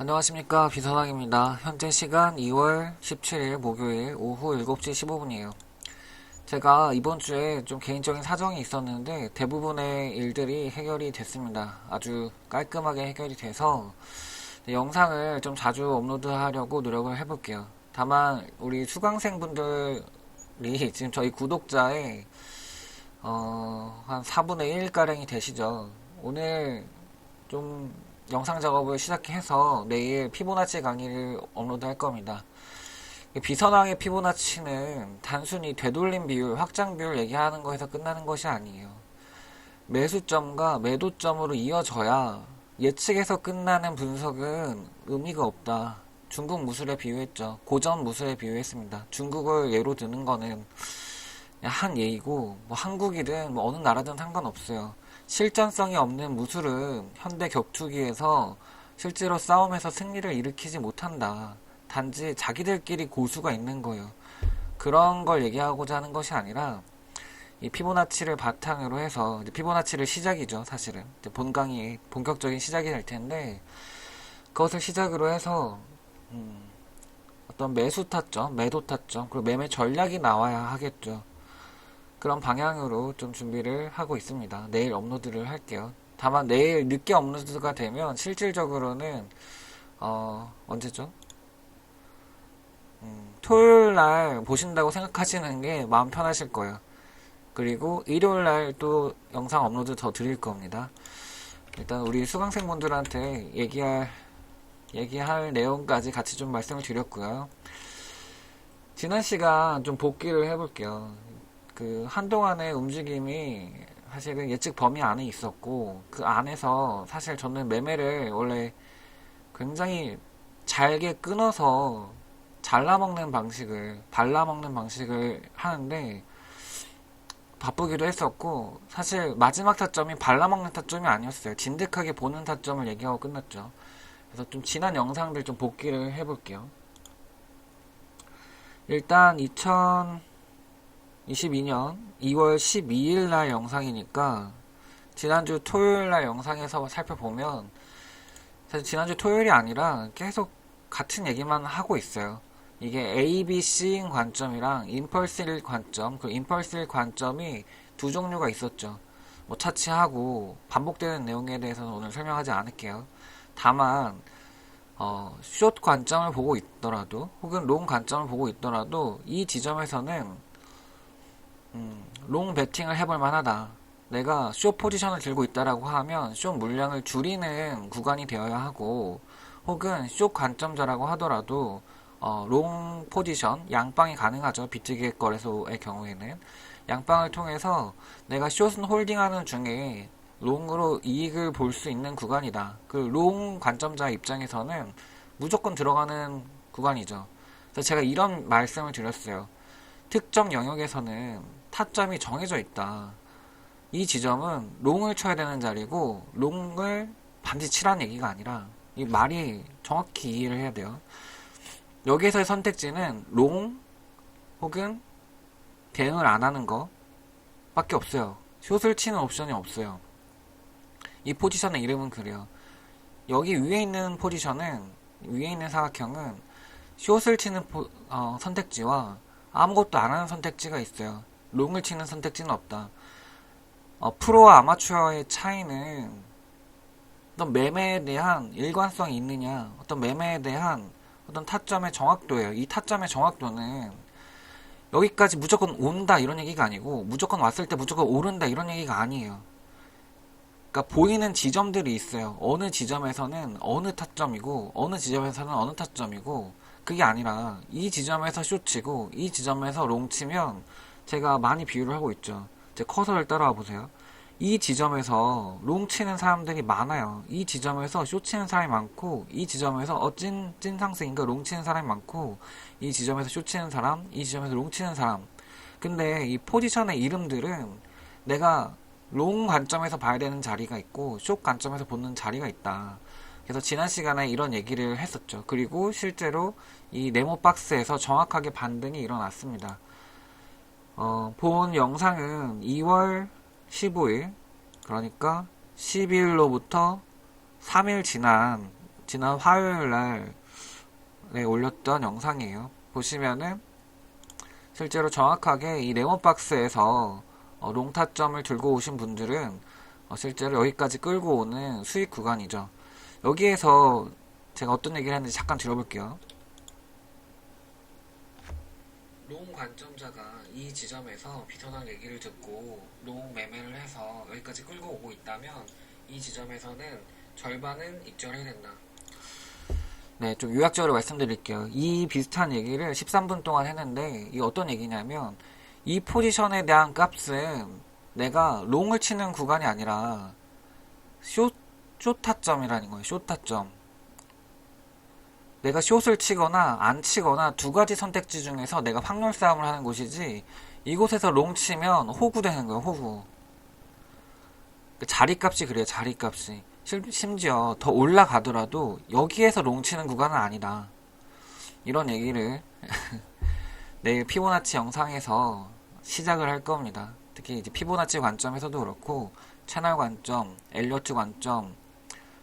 안녕하십니까, 비선왕입니다. 현재 시간 2월 17일 목요일 오후 7시 15분이에요. 제가 이번 주에 좀 개인적인 사정이 있었는데 대부분의 일들이 해결이 됐습니다. 아주 깔끔하게 해결이 돼서 영상을 좀 자주 업로드하려고 노력을 해볼게요. 다만 우리 수강생분들이 지금 저희 구독자의 한 4분의 1가량이 되시죠. 오늘 좀 영상 작업을 시작해서 내일 피보나치 강의를 업로드 할 겁니다. 비선왕의 피보나치는 단순히 되돌림 비율, 확장 비율 얘기하는 거에서 끝나는 것이 아니에요. 매수점과 매도점으로 이어져야 예측에서 끝나는 분석은 의미가 없다. 중국 무술에 비유했죠. 고전 무술에 비유했습니다. 중국을 예로 드는 거는 한 예이고 뭐 한국이든 뭐 어느 나라든 상관없어요. 실전성이 없는 무술은 현대 격투기에서 실제로 싸움에서 승리를 일으키지 못한다. 단지 자기들끼리 고수가 있는 거예요. 그런 걸 얘기하고자 하는 것이 아니라 이 피보나치를 바탕으로 해서 이제 피보나치를 시작이죠, 사실은. 이제 본 강의의 본격적인 시작이 될 텐데 그것을 시작으로 해서 어떤 매수 타점, 매도 타점, 그리고 매매 전략이 나와야 하겠죠. 그런 방향으로 좀 준비를 하고 있습니다. 내일 업로드를 할게요. 다만 내일 늦게 업로드가 되면 실질적으로는 언제죠? 토요일 날 보신다고 생각하시는 게 마음 편하실 거예요. 그리고 일요일 날 또 영상 업로드 더 드릴 겁니다. 일단 우리 수강생분들한테 얘기할 내용까지 같이 좀 말씀을 드렸고요. 지난 시간 좀 복기를 해볼게요. 그 한동안의 움직임이 사실은 예측 범위 안에 있었고 그 안에서 사실 저는 매매를 원래 굉장히 잘게 끊어서 잘라먹는 방식을 발라먹는 방식을 하는데 바쁘기도 했었고 사실 마지막 타점이 발라먹는 타점이 아니었어요. 진득하게 보는 타점을 얘기하고 끝났죠. 그래서 좀 지난 영상들 좀 복기를 해볼게요. 일단 2022년 2월 12일 날 영상이니까 지난주 토요일 날 영상에서 살펴보면 사실 지난주 토요일이 아니라 계속 같은 얘기만 하고 있어요. 이게 A, B, C인 관점이랑 임펄스일 관점, 그 임펄스일 관점이 두 종류가 있었죠. 뭐 차치하고 반복되는 내용에 대해서는 오늘 설명하지 않을게요. 다만 숏 관점을 보고 있더라도 혹은 롱 관점을 보고 있더라도 이 지점에서는 롱 베팅을 해볼 만하다. 내가 숏 포지션을 들고 있다라고 하면 숏 물량을 줄이는 구간이 되어야 하고 혹은 숏 관점자라고 하더라도 롱 포지션 양방이 가능하죠. 비트기획 거래소의 경우에는 양방을 통해서 내가 숏은 홀딩하는 중에 롱으로 이익을 볼 수 있는 구간이다. 그 롱 관점자 입장에서는 무조건 들어가는 구간이죠. 그래서 제가 이런 말씀을 드렸어요. 특정 영역에서는 타점이 정해져 있다. 이 지점은 롱을 쳐야 되는 자리고 롱을 반드시 치라는 얘기가 아니라 이 말이 정확히 이해를 해야 돼요. 여기에서의 선택지는 롱 혹은 대응을 안 하는 거 밖에 없어요. 숏을 치는 옵션이 없어요. 이 포지션의 이름은 그래요. 여기 위에 있는 포지션은 위에 있는 사각형은 숏을 치는 선택지와 아무것도 안 하는 선택지가 있어요. 롱을 치는 선택지는 없다. 프로와 아마추어의 차이는 어떤 매매에 대한 일관성이 있느냐, 어떤 매매에 대한 어떤 타점의 정확도예요. 이 타점의 정확도는 여기까지 무조건 온다 이런 얘기가 아니고 무조건 왔을 때 무조건 오른다 이런 얘기가 아니에요. 그러니까 보이는 지점들이 있어요. 어느 지점에서는 어느 타점이고 어느 지점에서는 어느 타점이고 그게 아니라 이 지점에서 숏치고 이 지점에서 롱치면 제가 많이 비유를 하고 있죠. 제 커서를 따라와 보세요. 이 지점에서 롱 치는 사람들이 많아요. 이 지점에서 숏 치는 사람이 많고 이 지점에서 찐 상승인가 롱 치는 사람이 많고 이 지점에서 숏 치는 사람, 이 지점에서 롱 치는 사람. 근데 이 포지션의 이름들은 내가 롱 관점에서 봐야 되는 자리가 있고 숏 관점에서 보는 자리가 있다. 그래서 지난 시간에 이런 얘기를 했었죠. 그리고 실제로 이 네모 박스에서 정확하게 반등이 일어났습니다. 본 영상은 2월 15일 그러니까 12일로부터 3일 지난 지난 화요일날 올렸던 영상이에요. 보시면은 실제로 정확하게 이 네모박스에서 롱 타점을 들고 오신 분들은 실제로 여기까지 끌고 오는 수익 구간이죠. 여기에서 제가 어떤 얘기를 했는지 잠깐 들어볼게요. 롱 관점자가 이 지점에서 비선한 얘기를 듣고 롱 매매를 해서 여기까지 끌고 오고 있다면 이 지점에서는 절반은 익절해야 된다. 네, 좀 요약적으로 말씀드릴게요. 이 비슷한 얘기를 13분 동안 했는데 이게 어떤 얘기냐면 이 포지션에 대한 값은 내가 롱을 치는 구간이 아니라 숏 타점이라는 거예요. 숏 타점. 내가 숏을 치거나 안 치거나 두 가지 선택지 중에서 내가 확률 싸움을 하는 곳이지 이곳에서 롱 치면 호구 되는 거예요. 호구. 자리값이 그래요. 자리값이. 심지어 더 올라가더라도 여기에서 롱 치는 구간은 아니다. 이런 얘기를 내일 피보나치 영상에서 시작을 할 겁니다. 특히 이제 피보나치 관점에서도 그렇고 채널 관점, 엘리어트 관점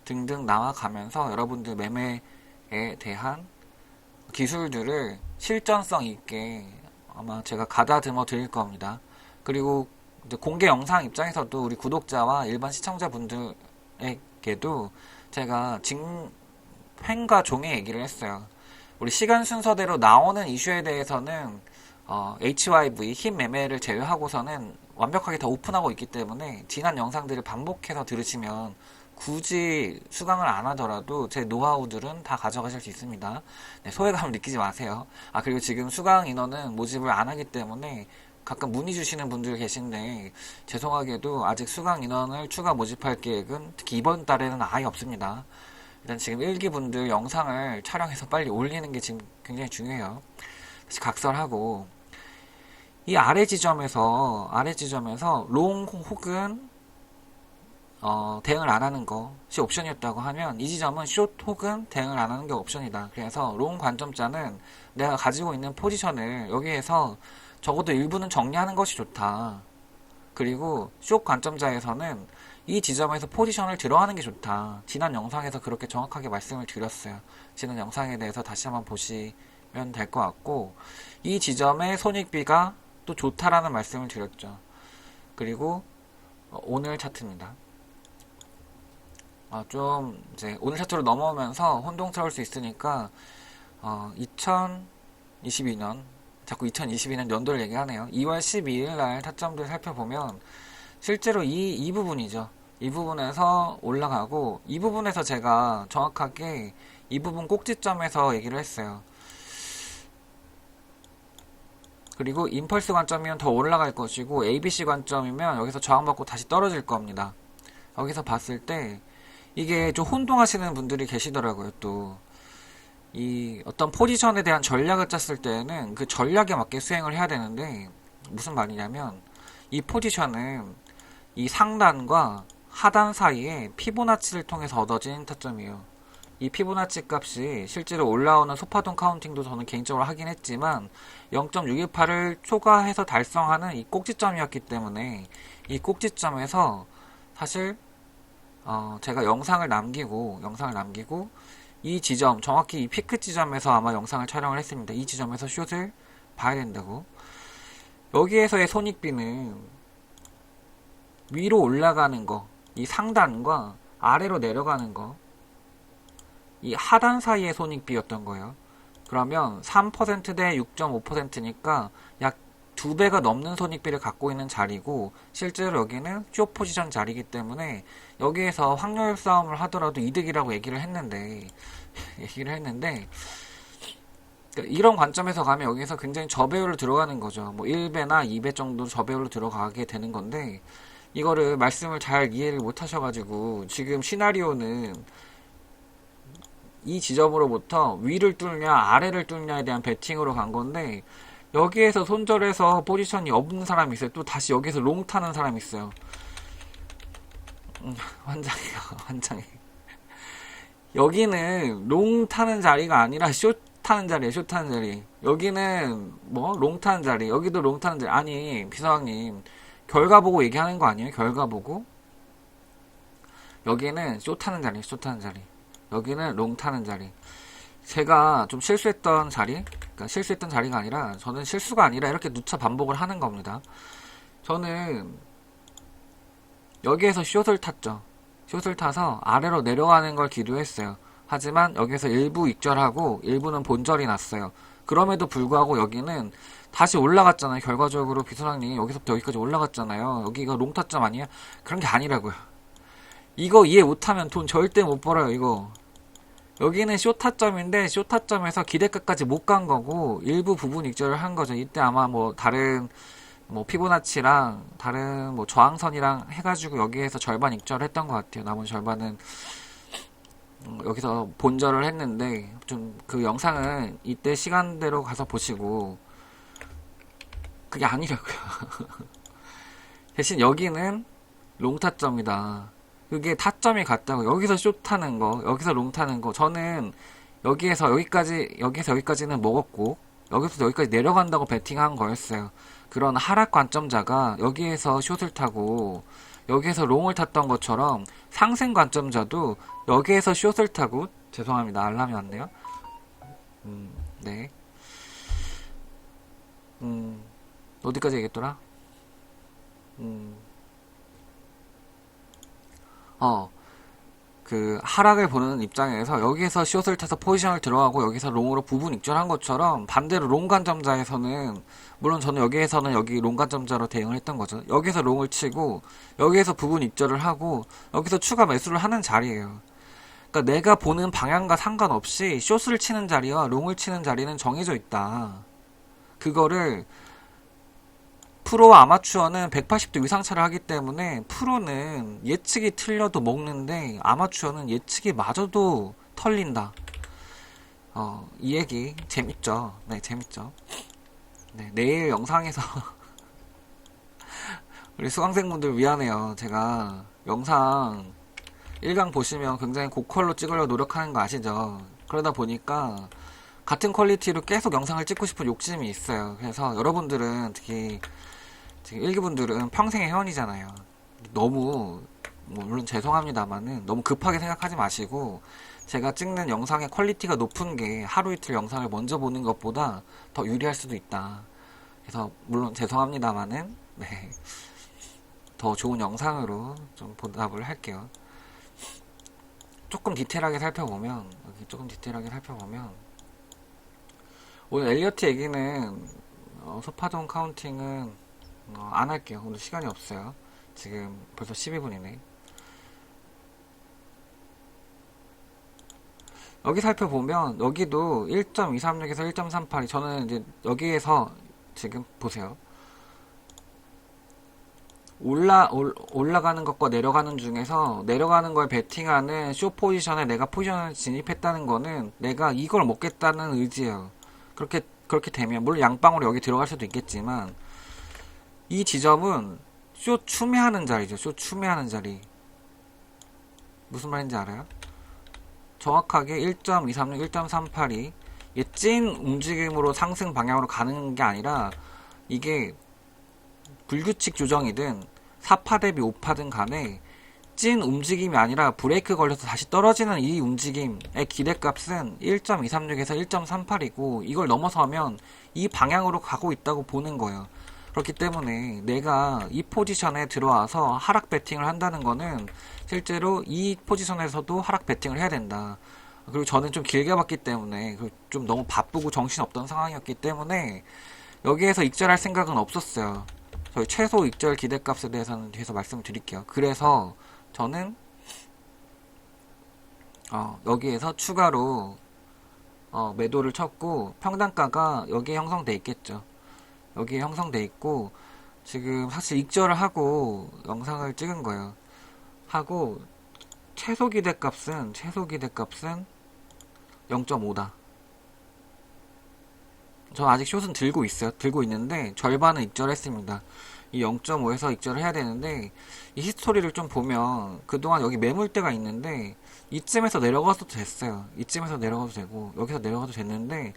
등등 나와가면서 여러분들 매매에 대한 기술들을 실전성 있게 아마 제가 가다듬어 드릴 겁니다. 그리고 이제 공개 영상 입장에서도 우리 구독자와 일반 시청자분들에게도 제가 횡과 종의 얘기를 했어요. 우리 시간 순서대로 나오는 이슈에 대해서는 HYV 힘 매매를 제외하고서는 완벽하게 다 오픈하고 있기 때문에 지난 영상들을 반복해서 들으시면 굳이 수강을 안 하더라도 제 노하우들은 다 가져가실 수 있습니다. 네, 소외감을 느끼지 마세요. 그리고 지금 수강 인원은 모집을 안 하기 때문에 가끔 문의 주시는 분들 계신데 죄송하게도 아직 수강 인원을 추가 모집할 계획은 특히 이번 달에는 아예 없습니다. 일단 지금 1기 분들 영상을 촬영해서 빨리 올리는 게 지금 굉장히 중요해요. 다시 각설하고 이 아래 지점에서 롱 혹은 대응을 안 하는 것이 옵션이었다고 하면 이 지점은 숏 혹은 대응을 안 하는 게 옵션이다. 그래서 롱 관점자는 내가 가지고 있는 포지션을 여기에서 적어도 일부는 정리하는 것이 좋다. 그리고 숏 관점자에서는 이 지점에서 포지션을 들어가는 게 좋다. 지난 영상에서 그렇게 정확하게 말씀을 드렸어요. 지난 영상에 대해서 다시 한번 보시면 될 것 같고 이 지점의 손익비가 또 좋다라는 말씀을 드렸죠. 그리고 오늘 차트입니다. 좀 이제 오늘 차트로 넘어오면서 혼동스러울 수 있으니까 2022년 자꾸 2022년 연도를 얘기하네요. 2월 12일 날 타점들 살펴보면 실제로 이 부분이죠. 이 부분에서 올라가고 이 부분에서 제가 정확하게 이 부분 꼭지점에서 얘기를 했어요. 그리고 임펄스 관점이면 더 올라갈 것이고 ABC 관점이면 여기서 저항받고 다시 떨어질 겁니다. 여기서 봤을 때 이게 좀 혼동하시는 분들이 계시더라고요. 또 이 어떤 포지션에 대한 전략을 짰을 때는 그 전략에 맞게 수행을 해야 되는데 무슨 말이냐면 이 포지션은 이 상단과 하단 사이에 피보나치를 통해서 얻어진 타점이에요. 이 피보나치 값이 실제로 올라오는 소파동 카운팅도 저는 개인적으로 하긴 했지만 0.618을 초과해서 달성하는 이 꼭지점이었기 때문에 이 꼭지점에서 사실 제가 영상을 남기고 이 지점 정확히 이 피크 지점에서 아마 영상을 촬영을 했습니다. 이 지점에서 숏을 봐야 된다고. 여기에서의 손익비는 위로 올라가는 거, 이 상단과 아래로 내려가는 거, 이 하단 사이의 손익비였던 거예요. 그러면 3%대 6.5%니까 약 2배가 넘는 손익비를 갖고 있는 자리고 실제로 여기는 숏 포지션 자리이기 때문에 여기에서 확률 싸움을 하더라도 이득이라고 얘기를 했는데 이런 관점에서 가면 여기서 굉장히 저배율로 들어가는 거죠. 뭐 1배나 2배 정도 저배율로 들어가게 되는 건데 이거를 말씀을 잘 이해를 못 하셔가지고 지금 시나리오는 이 지점으로부터 위를 뚫냐 아래를 뚫냐에 대한 베팅으로 간 건데 여기에서 손절해서 포지션이 없는 사람이 있어요. 또 다시 여기서 롱 타는 사람이 있어요. 환장해요. 환장해. 여기는 롱 타는 자리가 아니라 숏 타는 자리에요. 숏 타는 자리. 여기는 뭐 롱 타는 자리. 여기도 롱 타는 자리. 아니 비서왕님 결과 보고 얘기하는 거 아니에요? 결과 보고. 여기는 숏 타는 자리. 숏 타는 자리. 여기는 롱 타는 자리. 제가 좀 실수했던 자리, 그러니까 실수했던 자리가 아니라 저는 실수가 아니라 이렇게 누차 반복을 하는 겁니다. 저는 여기에서 숏을 탔죠. 숏을 타서 아래로 내려가는 걸 기도했어요. 하지만 여기서 일부 익절하고 일부는 본절이 났어요. 그럼에도 불구하고 여기는 다시 올라갔잖아요. 결과적으로 비선왕님 여기서부터 여기까지 올라갔잖아요. 여기가 롱타점 아니에요? 그런 게 아니라고요. 이거 이해 못하면 돈 절대 못 벌어요. 이거 여기는 쇼타점인데 쇼타점에서 기대가까지 못 간 거고 일부 부분 익절을 한 거죠. 이때 아마 뭐 다른 뭐 피보나치랑 다른 뭐 저항선이랑 해가지고 여기에서 절반 익절을 했던 것 같아요. 나머지 절반은 여기서 본절을 했는데 좀 그 영상은 이때 시간대로 가서 보시고 그게 아니라고요. 대신 여기는 롱 타점이다. 그게 타점이 같다고. 여기서 숏 타는 거, 여기서 롱 타는 거. 저는 여기에서 여기까지는 먹었고 여기서 여기까지 내려간다고 베팅한 거였어요. 그런 하락 관점자가 여기에서 숏을 타고 여기에서 롱을 탔던 것처럼 상승 관점자도 여기에서 숏을 타고 죄송합니다. 알람이 왔네요. 네. 어디까지 얘기했더라? 어, 그 하락을 보는 입장에서 여기에서 숏을 타서 포지션을 들어가고 여기서 롱으로 부분 익절한 것처럼 반대로 롱 관점자에서는 물론 저는 여기에서는 여기 롱 관점자로 대응을 했던 거죠. 여기서 롱을 치고 여기에서 부분 익절을 하고 여기서 추가 매수를 하는 자리예요. 그러니까 내가 보는 방향과 상관없이 숏을 치는 자리와 롱을 치는 자리는 정해져 있다. 그거를 프로와 아마추어는 180도 이상차를 하기 때문에 프로는 예측이 틀려도 먹는데 아마추어는 예측이 맞아도 털린다. 이 얘기 재밌죠? 네, 재밌죠? 네, 내일 영상에서 우리 수강생분들 미안해요. 제가 영상 1강 보시면 굉장히 고퀄로 찍으려고 노력하는 거 아시죠? 그러다 보니까 같은 퀄리티로 계속 영상을 찍고 싶은 욕심이 있어요. 그래서 여러분들은 특히 지금 일기분들은 평생의 회원이잖아요. 너무 뭐 물론 죄송합니다만은 너무 급하게 생각하지 마시고 제가 찍는 영상의 퀄리티가 높은 게 하루 이틀 영상을 먼저 보는 것보다 더 유리할 수도 있다. 그래서 물론 죄송합니다만은 네, 더 좋은 영상으로 좀 보답을 할게요. 조금 디테일하게 살펴보면 오늘 엘리어트 얘기는 소파동 카운팅은 안 할게요. 오늘 시간이 없어요. 지금 벌써 12분이네. 여기 살펴보면 여기도 1.236에서 1.38이 저는 이제 여기에서 지금 보세요. 올라가는 것과 내려가는 중에서 내려가는 걸 베팅하는 쇼 포지션에 내가 포지션을 진입했다는 거는 내가 이걸 먹겠다는 의지예요. 그렇게 되면 물론 양방으로 여기 들어갈 수도 있겠지만 이 지점은 쇼 추매하는 자리죠. 쇼 추매하는 자리. 무슨 말인지 알아요? 정확하게 1.236, 1.382 찐 움직임으로 상승 방향으로 가는 게 아니라 이게 불규칙 조정이든 4파 대비 5파든 간에 찐 움직임이 아니라 브레이크 걸려서 다시 떨어지는 이 움직임의 기대값은 1.236에서 1.38이고 이걸 넘어서면 이 방향으로 가고 있다고 보는 거예요. 그렇기 때문에 내가 이 포지션에 들어와서 하락 배팅을 한다는 거는 실제로 이 포지션에서도 하락 배팅을 해야 된다. 그리고 저는 좀 길게 봤기 때문에 좀 너무 바쁘고 정신없던 상황이었기 때문에 여기에서 익절할 생각은 없었어요. 저희 최소 익절 기대값에 대해서는 뒤에서 말씀을 드릴게요. 그래서 저는 여기에서 추가로 매도를 쳤고 평단가가 여기에 형성돼 있겠죠. 여기에 형성돼 있고 지금 사실 익절을 하고 영상을 찍은 거예요. 하고 최소 기대값은 0.5다. 저 아직 숏은 들고 있어요. 들고 있는데 절반은 익절했습니다. 이 0.5에서 익절을 해야 되는데 이 히스토리를 좀 보면 그동안 여기 매물대가 있는데 이쯤에서 내려가도 됐어요. 이쯤에서 내려가도 되고 여기서 내려가도 됐는데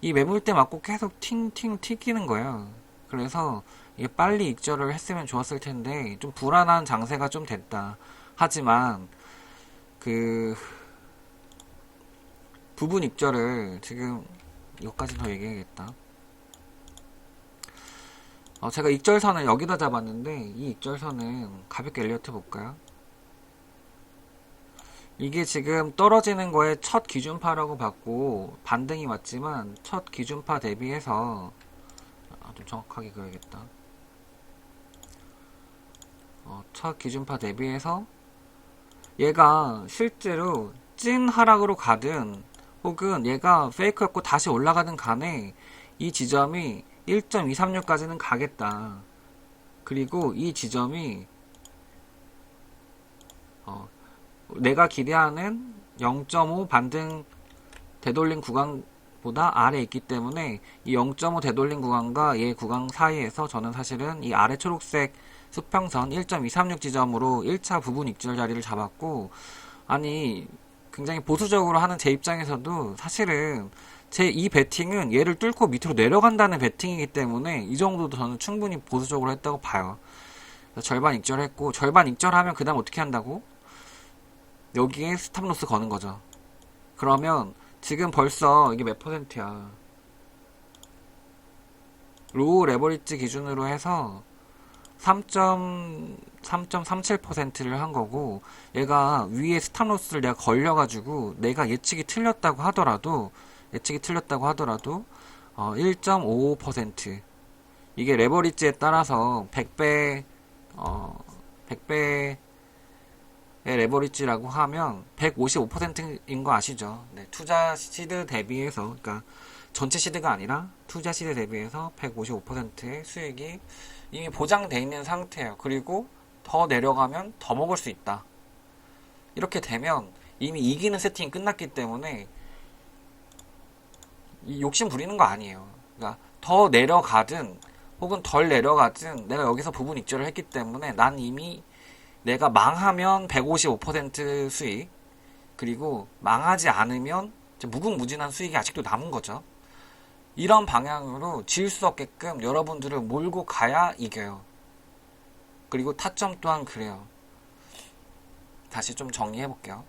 이 매물대 맞고 계속 팅팅 튀기는 거예요. 그래서 이게 빨리 익절을 했으면 좋았을 텐데 좀 불안한 장세가 좀 됐다. 하지만 부분 익절을 지금 이것까지 더 얘기해야겠다. 제가 익절선을 여기다 잡았는데 이 익절선은 가볍게 엘리어트 볼까요? 이게 지금 떨어지는 거에 첫 기준파라고 받고 반등이 왔지만 첫 기준파 대비해서 좀 정확하게 그려야겠다. 첫 기준파 대비해서 얘가 실제로 찐 하락으로 가든 혹은 얘가 페이크였고 다시 올라가든 간에 이 지점이 1.236까지는 가겠다. 그리고 이 지점이 내가 기대하는 0.5 반등 되돌림 구간보다 아래에 있기 때문에 이 0.5 되돌림 구간과 얘 구간 사이에서 저는 사실은 이 아래 초록색 수평선 1.236 지점으로 1차 부분 익절 자리를 잡았고, 아니 굉장히 보수적으로 하는 제 입장에서도 사실은 제 이 배팅은 얘를 뚫고 밑으로 내려간다는 배팅이기 때문에 이 정도도 저는 충분히 보수적으로 했다고 봐요. 절반 익절했고, 절반 익절하면 그 다음 어떻게 한다고? 여기에 스탑로스 거는 거죠. 그러면 지금 벌써 이게 몇 퍼센트야? 로우 레버리지 기준으로 해서 3.37%를 한 거고, 얘가 위에 스탑로스를 내가 걸려가지고 내가 예측이 틀렸다고 하더라도 1.55%, 이게 레버리지에 따라서 100배 100배의 레버리지라고 하면 155%인 거 아시죠? 네, 투자 시드 대비해서, 그러니까 전체 시드가 아니라 투자 시드 대비해서 155%의 수익이 이미 보장돼 있는 상태예요. 그리고 더 내려가면 더 먹을 수 있다. 이렇게 되면 이미 이기는 세팅이 끝났기 때문에 욕심 부리는 거 아니에요. 그러니까 더 내려가든 혹은 덜 내려가든 내가 여기서 부분 익절을 했기 때문에 난 이미 내가 망하면 155% 수익, 그리고 망하지 않으면 무궁무진한 수익이 아직도 남은 거죠. 이런 방향으로 질 수 없게끔 여러분들을 몰고 가야 이겨요. 그리고 타점 또한 그래요. 다시 좀 정리해 볼게요.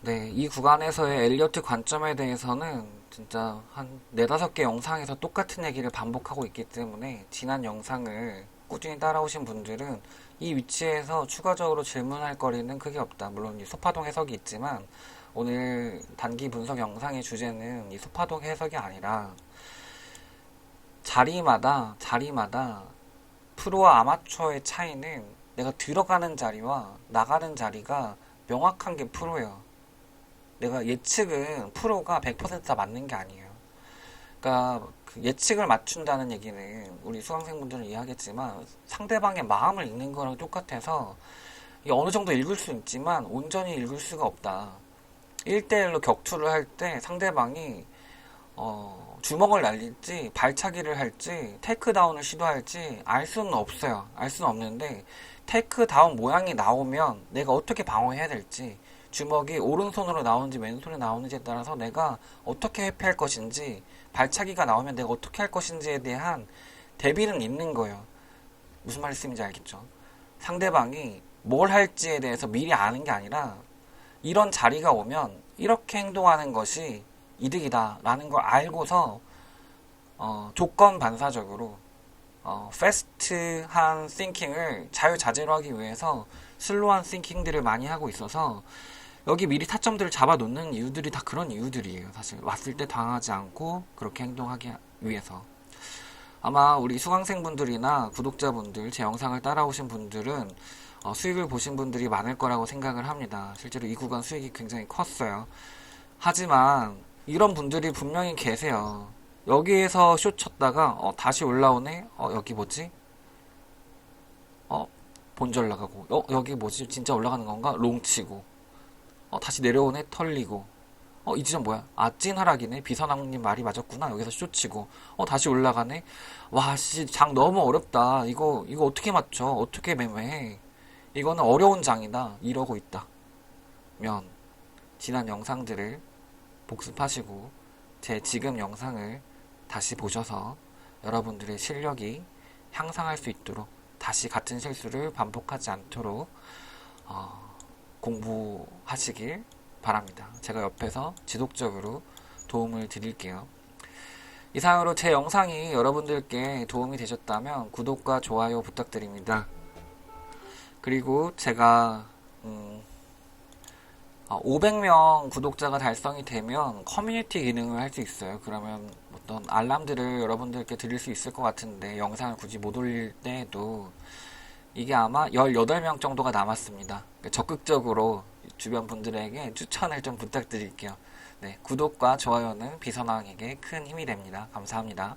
네, 이 구간에서의 엘리어트 관점에 대해서는 진짜 한 4-5개 영상에서 똑같은 얘기를 반복하고 있기 때문에 지난 영상을 꾸준히 따라오신 분들은 이 위치에서 추가적으로 질문할 거리는 크게 없다. 물론 이 소파동 해석이 있지만 오늘 단기 분석 영상의 주제는 이 소파동 해석이 아니라 자리마다 프로와 아마추어의 차이는 내가 들어가는 자리와 나가는 자리가 명확한 게 프로예요. 내가 예측은 프로가 100%다 맞는 게 아니에요. 그러니까 그 예측을 맞춘다는 얘기는 우리 수강생분들은 이해하겠지만 상대방의 마음을 읽는 거랑 똑같아서 이게 어느 정도 읽을 수 있지만 온전히 읽을 수가 없다. 1대1로 격투를 할 때 상대방이 주먹을 날릴지 발차기를 할지 테이크다운을 시도할지 알 수는 없어요. 알 수는 없는데 테이크다운 모양이 나오면 내가 어떻게 방어해야 될지, 주먹이 오른손으로 나오는지 왼손에 나오는지에 따라서 내가 어떻게 회피할 것인지, 발차기가 나오면 내가 어떻게 할 것인지에 대한 대비는 있는 거예요. 무슨 말씀인지 알겠죠? 상대방이 뭘 할지에 대해서 미리 아는 게 아니라 이런 자리가 오면 이렇게 행동하는 것이 이득이다 라는 걸 알고서 조건 반사적으로 패스트한 싱킹을 자유자재로 하기 위해서 슬로한 싱킹들을 많이 하고 있어서 여기 미리 타점들을 잡아 놓는 이유들이 다 그런 이유들이에요. 사실 왔을 때 당하지 않고 그렇게 행동하기 위해서. 아마 우리 수강생분들이나 구독자분들, 제 영상을 따라오신 분들은 수익을 보신 분들이 많을 거라고 생각을 합니다. 실제로 이 구간 수익이 굉장히 컸어요. 하지만 이런 분들이 분명히 계세요. 여기에서 숏 쳤다가 다시 올라오네? 여기 뭐지? 본절 나가고, 여기 뭐지? 진짜 올라가는 건가? 롱 치고, 다시 내려오네? 털리고, 이 지점 뭐야? 찐 하락이네? 비선왕님 말이 맞았구나. 여기서 숏 치고, 다시 올라가네? 와, 장 너무 어렵다. 이거 어떻게 맞춰? 어떻게 매매해? 이거는 어려운 장이다. 이러고 있다 면 지난 영상들을 복습하시고 제 지금 영상을 다시 보셔서 여러분들의 실력이 향상할 수 있도록, 다시 같은 실수를 반복하지 않도록 공부하시길 바랍니다. 제가 옆에서 지속적으로 도움을 드릴게요. 이상으로 제 영상이 여러분들께 도움이 되셨다면 구독과 좋아요 부탁드립니다. 그리고 제가 500명 구독자가 달성이 되면 커뮤니티 기능을 할 수 있어요. 그러면 어떤 알람들을 여러분들께 드릴 수 있을 것 같은데 영상을 굳이 못 올릴 때에도 이게 아마 18명 정도가 남았습니다. 적극적으로 주변 분들에게 추천을 좀 부탁드릴게요. 네, 구독과 좋아요는 비선왕에게 큰 힘이 됩니다. 감사합니다.